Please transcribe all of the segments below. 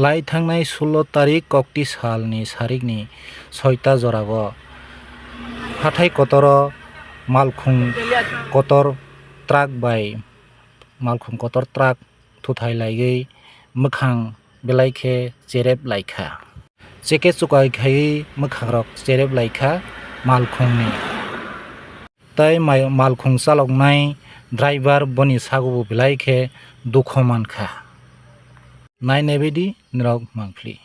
লাই थांनाय 16 तारिख कक्ति सालनि सारिखनि 6ता जराबो हाथाय कतर मालखुं कतर ट्राक बाय मालखुं कतर ट्राक थुथाय लायगै मोखां बेलायखे जेरेब लायखा जेके चुकाय खाय मोखांरक जेरेब लायखा मालखुंनि तै मालखुं चालकनाय ड्राइभार बनि सागुबो बेलायखे दुखमानखा नायनाय बायदि निरक मांफ्लि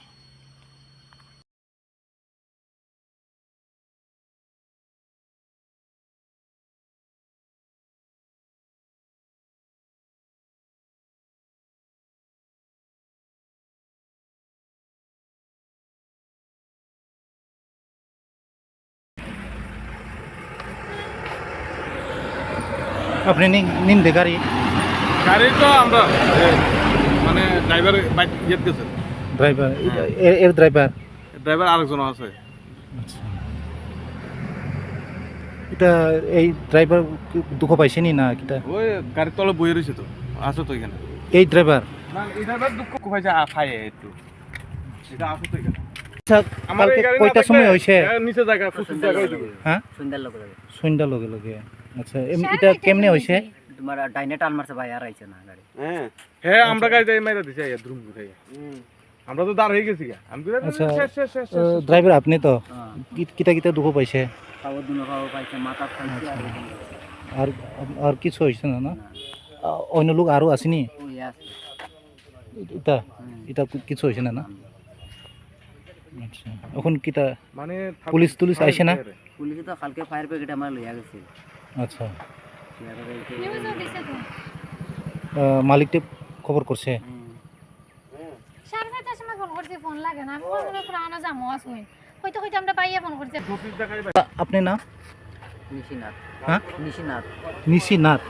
আপনি নিন্দে গাড়ি তো আমরা মানে ড্রাইভার বাইক ইয়েত গেছে ড্রাইভার এর ড্রাইভার আরেকজন আছে আচ্ছা এটা এই ড্রাইভার দুঃখ পাইছেনি না কিটা ওই গাড়ির তলে বইয়ে রয়েছে তো আছে তো এখানে এই ড্রাইভার না এই ড্রাইভার দুঃখ পাইছে খায় একটু এটা আছে তো এখানে কালকে কয়টা সময় হইছে নিচে জায়গা ফুসুর জায়গায় দিবে হ্যাঁ সন্ধ্যা লগে লগে আচ্ছা এটা কেমনে হইছে তোমার ডাইনে টান মারছে ভাই আর আইছে না গাড়ি হ্যাঁ আমরা গাড়ি যাই মাইরা দিছি এই দ্রুম গুঠাই আমরা তো দাঁড় হয়ে গেছি আমি তো আচ্ছা ড্রাইভার আপনি তো কিটা দুঃখ পাইছে খাওয়া দুনো খাওয়া পাইছে মাথা খাইছে আর আর কিছু হইছে না না অন্য লোক আরো আসেনি ওই আছে এটা কিছু হইছে না না আচ্ছা এখন কিটা মানে পুলিশ আইছে না পুলিশে তো কালকে ফায়ার ব্রিগেড আমার লইয়া গেছে আচ্ছা মালিককে খবর করছে আপনি না নিশিনাথ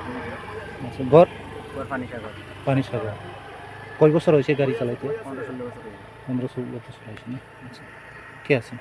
আচ্ছা ঘর পানিসাগর কয় বছর হয়েছে গাড়ি চালাইতে 15-16 বছর 15-16 বছর হয়েছে না আচ্ছা কে আছে